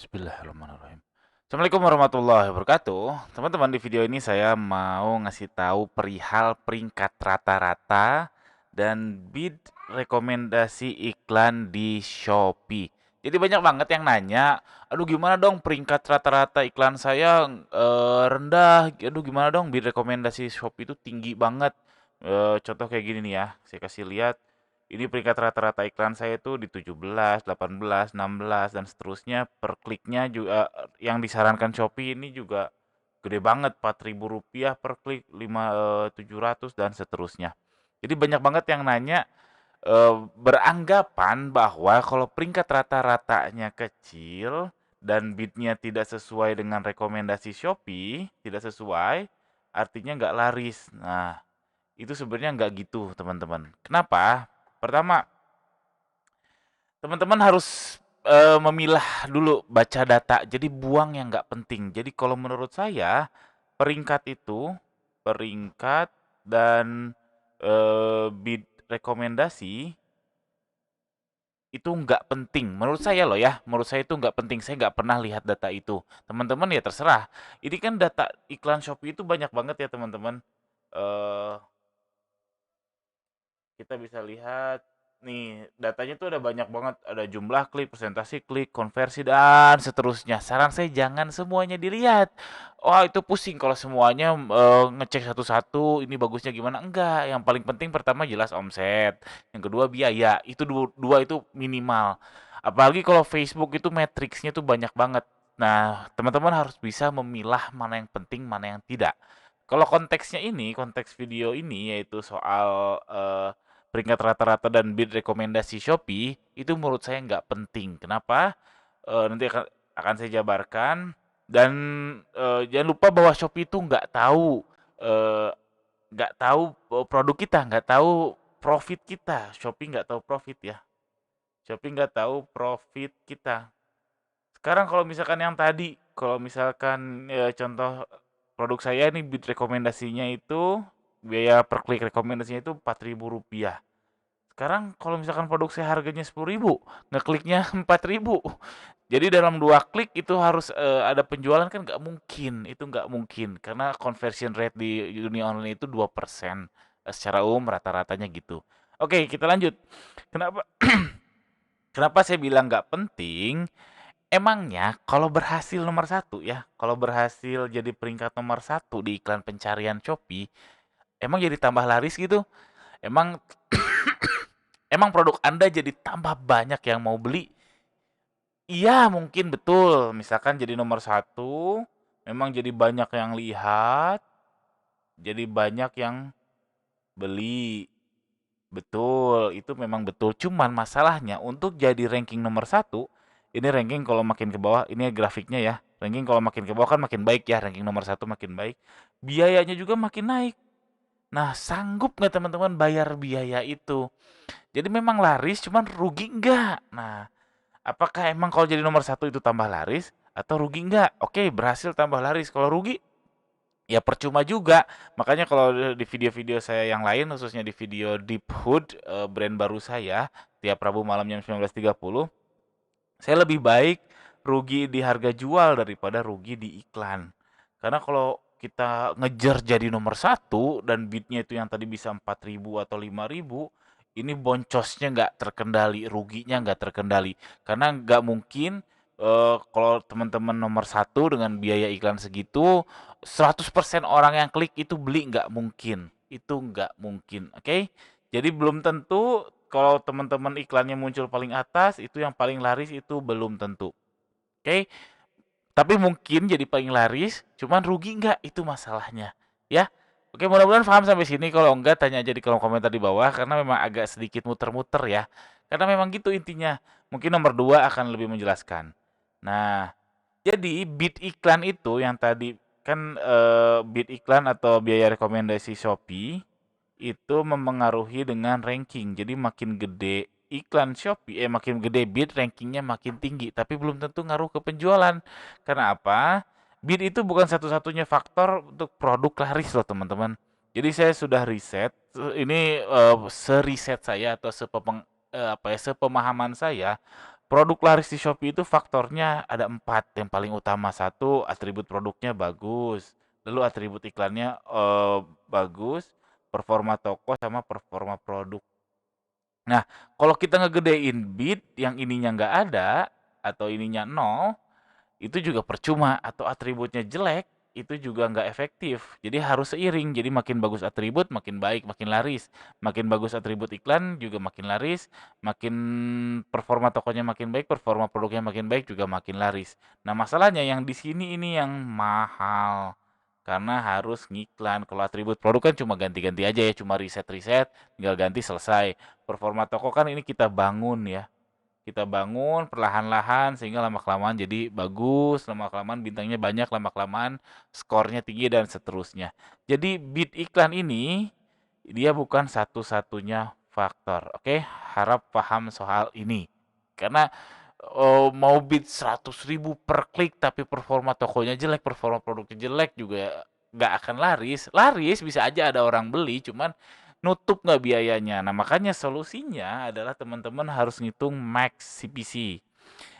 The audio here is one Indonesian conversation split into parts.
Bismillahirrahmanirrahim. Assalamualaikum warahmatullahi wabarakatuh. Teman-teman, di video ini saya mau ngasih tahu perihal peringkat rata-rata dan bid rekomendasi iklan di Shopee. Jadi banyak banget yang nanya, aduh gimana dong peringkat rata-rata iklan saya rendah, aduh gimana dong bid rekomendasi Shopee itu tinggi banget. Contoh kayak gini nih ya, saya kasih lihat. Ini peringkat rata-rata iklan saya itu di 17, 18, 16 dan seterusnya. Per kliknya juga yang disarankan Shopee ini juga gede banget, Rp4.000 per klik, 700 dan seterusnya. Jadi banyak banget yang nanya, beranggapan bahwa kalau peringkat rata-ratanya kecil dan bidnya tidak sesuai dengan rekomendasi Shopee, tidak sesuai, artinya nggak laris. Nah, itu sebenarnya nggak gitu, teman-teman. Kenapa? Pertama, teman-teman harus memilah dulu, baca data. Jadi buang yang nggak penting. Jadi kalau menurut saya peringkat itu, peringkat dan bid rekomendasi itu nggak penting. Menurut saya loh ya, menurut saya itu nggak penting. Saya nggak pernah lihat data itu. Teman-teman ya terserah. Ini kan data iklan Shopee itu banyak banget ya teman-teman. Eh Kita bisa lihat nih datanya tuh ada banyak banget, ada jumlah klik, presentasi klik, konversi dan seterusnya. Saran saya jangan semuanya dilihat. Wah, itu pusing kalau semuanya ngecek satu-satu ini bagusnya gimana. Enggak, yang paling penting pertama jelas omset, yang kedua biaya. Itu dua, dua itu minimal. Apalagi kalau Facebook itu matriksnya tuh banyak banget. Nah, teman-teman harus bisa memilah mana yang penting, mana yang tidak. Kalau konteksnya ini, konteks video ini yaitu soal peringkat rata-rata dan bid rekomendasi Shopee, itu menurut saya nggak penting. Kenapa? Nanti akan saya jabarkan. Dan jangan lupa bahwa Shopee itu eh, nggak tahu produk kita, nggak tahu profit kita. Shopee nggak tahu profit ya. Shopee nggak tahu profit kita. Sekarang kalau misalkan yang tadi, kalau misalkan contoh produk saya ini bid rekomendasinya itu biaya per klik rekomendasinya itu Rp4.000. Sekarang kalau misalkan produk saya harganya 10.000, ngekliknya 4.000. Jadi dalam 2 klik itu harus ada penjualan kan nggak mungkin, itu nggak mungkin karena conversion rate di dunia online itu 2%. Secara umum rata-ratanya gitu. Oke, kita lanjut. Kenapa kenapa saya bilang nggak penting? Emangnya kalau berhasil nomor satu ya, kalau berhasil jadi peringkat nomor satu di iklan pencarian Shopee, emang jadi tambah laris gitu? Emang emang produk Anda jadi tambah banyak yang mau beli? Iya, mungkin betul. Misalkan jadi nomor satu, memang jadi banyak yang lihat, jadi banyak yang beli. Betul, itu memang betul. Cuman masalahnya untuk jadi ranking nomor satu, ini ranking kalau makin ke bawah, ini grafiknya ya. Ranking kalau makin ke bawah kan makin baik ya, ranking nomor satu makin baik. Biayanya juga makin naik. Nah, sanggup nggak teman-teman bayar biaya itu? Jadi memang laris, cuman rugi nggak? Nah, apakah emang kalau jadi nomor satu itu tambah laris atau rugi nggak? Oke, berhasil tambah laris. Kalau rugi, ya percuma juga. Makanya kalau di video-video saya yang lain, khususnya di video Deep Hood, brand baru saya, tiap Rabu malam jam 19.30, saya lebih baik rugi di harga jual daripada rugi di iklan. Karena kalau kita ngejar jadi nomor satu dan bidnya itu yang tadi bisa 4.000 atau 5.000, ini boncosnya nggak terkendali, ruginya nggak terkendali. Karena nggak mungkin kalau teman-teman nomor satu dengan biaya iklan segitu, 100% orang yang klik itu beli, nggak mungkin. Itu nggak mungkin, oke? Jadi belum tentu kalau teman-teman iklannya muncul paling atas, itu yang paling laris itu belum tentu. Oke, tapi mungkin jadi paling laris, cuman rugi nggak itu masalahnya. Ya, oke mudah-mudahan paham sampai sini. Kalau enggak tanya aja di kolom komentar di bawah karena memang agak sedikit muter-muter ya. Karena memang gitu intinya. Mungkin nomor 2 akan lebih menjelaskan. Nah, jadi bid iklan itu yang tadi kan bid iklan atau biaya rekomendasi Shopee itu mempengaruhi dengan ranking. Jadi makin gede iklan Shopee, makin gede bid rankingnya makin tinggi. Tapi belum tentu ngaruh ke penjualan. Karena apa? Bid itu bukan satu-satunya faktor untuk produk laris loh teman-teman. Jadi saya sudah riset. Ini seriset saya atau sepemahaman saya, Produk laris di Shopee itu faktornya ada 4 yang paling utama. Satu, atribut produknya bagus. Lalu atribut iklannya bagus, performa toko sama performa produk. Nah, kalau kita ngegedein bid yang ininya nggak ada atau ininya nol, itu juga percuma atau atributnya jelek, itu juga nggak efektif. Jadi harus seiring. Jadi makin bagus atribut, makin baik, makin laris. Makin bagus atribut iklan juga makin laris. Makin performa tokonya makin baik, performa produknya makin baik juga makin laris. Nah, masalahnya yang di sini ini yang mahal. Karena harus ngiklan. Kalau atribut produk kan cuma ganti-ganti aja ya, cuma riset-riset, tinggal ganti selesai. Performa toko kan ini kita bangun ya. Kita bangun perlahan-lahan sehingga lama-kelamaan jadi bagus, lama-kelamaan bintangnya banyak, lama-kelamaan skornya tinggi dan seterusnya. Jadi bid iklan ini dia bukan satu-satunya faktor. Oke, harap paham soal ini. Karena mau bid 100.000 per klik tapi performa tokonya jelek, performa produknya jelek juga nggak akan laris. Laris bisa aja ada orang beli, cuman nutup nggak biayanya. Nah, makanya solusinya adalah teman-teman harus ngitung max CPC.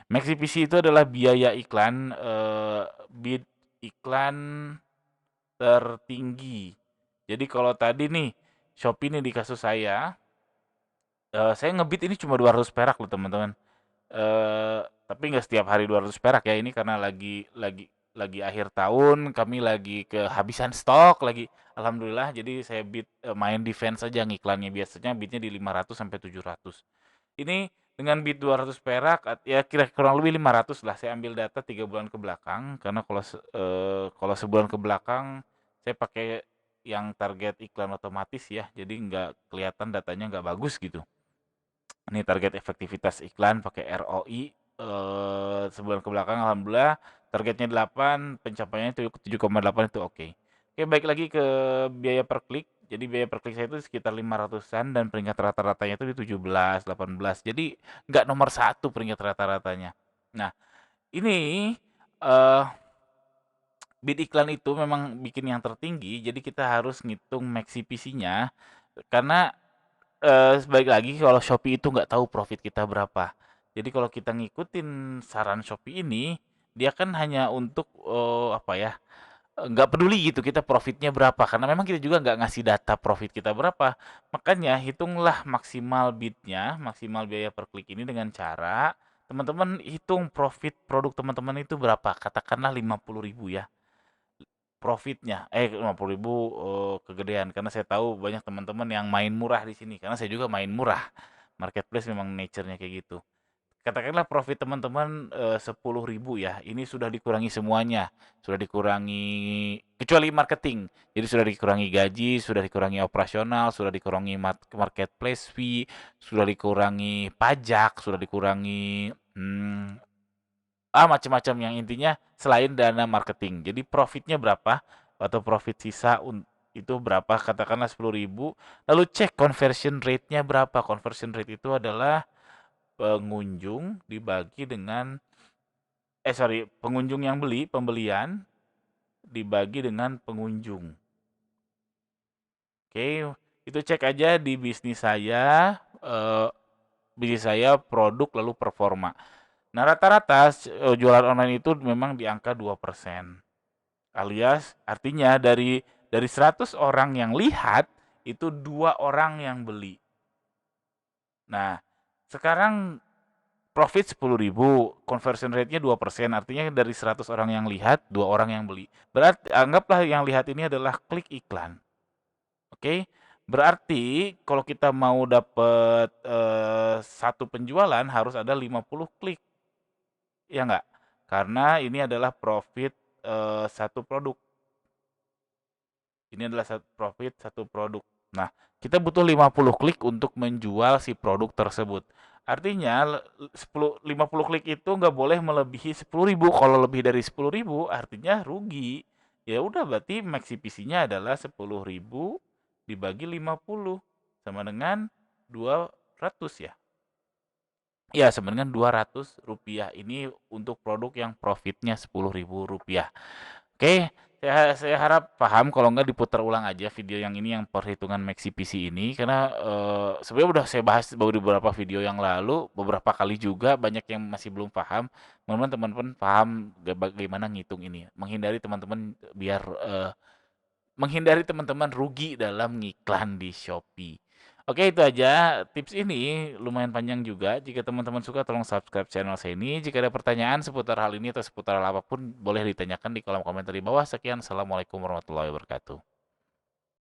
Max CPC itu adalah biaya iklan, bid iklan tertinggi. Jadi kalau tadi nih, Shopee nih di kasus saya ngebid ini cuma 200 perak loh teman-teman. Tapi nggak setiap hari 200 perak ya, ini karena lagi akhir tahun, kami lagi kehabisan stok lagi. Alhamdulillah, jadi saya bid main defense aja ngiklannya. Biasanya bidnya di 500 sampai 700. Ini dengan bid 200 perak, ya kira kurang lebih 500 lah. Saya ambil data 3 bulan ke belakang, karena kalau sebulan ke belakang, saya pakai yang target iklan otomatis ya, jadi nggak kelihatan datanya nggak bagus gitu. Ini target efektivitas iklan pakai ROI sebulan ke belakang alhamdulillah targetnya 8, pencapaiannya itu 7,8 itu oke. Oke, baik lagi ke biaya per klik. Jadi biaya per klik saya itu sekitar 500-an dan peringkat rata-ratanya itu di 17, 18. Jadi nggak nomor satu peringkat rata-ratanya. Nah, ini eh bid iklan itu memang bikin yang tertinggi, jadi kita harus ngitung max CPC-nya karena balik lagi kalau Shopee itu nggak tahu profit kita berapa. Jadi kalau kita ngikutin saran Shopee ini, dia kan hanya untuk, apa ya, nggak peduli gitu kita profitnya berapa, karena memang kita juga nggak ngasih data profit kita berapa. Makanya hitunglah maksimal bidnya, maksimal biaya per klik ini dengan cara, teman-teman hitung profit produk teman-teman itu berapa, katakanlah 50.000 ya. Profitnya, 50.000 kegedean karena saya tahu banyak teman-teman yang main murah di sini, karena saya juga main murah. Marketplace memang nature-nya kayak gitu. Katakanlah profit teman-teman 10.000 ya, ini sudah dikurangi semuanya, sudah dikurangi kecuali marketing. Jadi sudah dikurangi gaji, sudah dikurangi operasional, sudah dikurangi marketplace fee, sudah dikurangi pajak, sudah dikurangi macam-macam yang intinya selain dana marketing. Jadi profitnya berapa atau profit sisa itu berapa, katakanlah 10.000, lalu cek conversion rate-nya berapa. Conversion rate itu adalah pengunjung dibagi dengan pengunjung yang beli, pembelian dibagi dengan pengunjung. Oke, itu cek aja di bisnis saya produk lalu performa. Nah, rata-rata jualan online itu memang di angka 2%. Alias artinya dari 100 orang yang lihat, itu 2 orang yang beli. Nah, sekarang profit 10.000, conversion rate-nya 2%, artinya dari 100 orang yang lihat, 2 orang yang beli. Berarti anggaplah yang lihat ini adalah klik iklan. Oke? Berarti kalau kita mau dapat satu penjualan harus ada 50 klik. Ya enggak? Karena ini adalah profit satu produk. Ini adalah profit satu produk. Nah, kita butuh 50 klik untuk menjual si produk tersebut. Artinya 50 klik itu nggak boleh melebihi 10.000. Kalau lebih dari 10.000 artinya rugi. Ya udah berarti max CPC-nya adalah 10.000 dibagi 50 sama dengan 200 ya. Ya, sama dengan Rp200. Ini untuk produk yang profitnya Rp10.000. Oke, Saya harap paham, kalau nggak diputar ulang aja video yang ini, yang perhitungan Maxi PC ini, karena sebenarnya udah saya bahas baru di beberapa video yang lalu, beberapa kali juga banyak yang masih belum paham. Mudah-mudahan teman-teman paham bagaimana ngitung ini, menghindari teman-teman rugi dalam ngiklan di Shopee. Oke, itu aja. Tips ini lumayan panjang juga. Jika teman-teman suka, tolong subscribe channel saya ini. Jika ada pertanyaan seputar hal ini atau seputar hal apapun, boleh ditanyakan di kolom komentar di bawah. Sekian, assalamualaikum warahmatullahi wabarakatuh.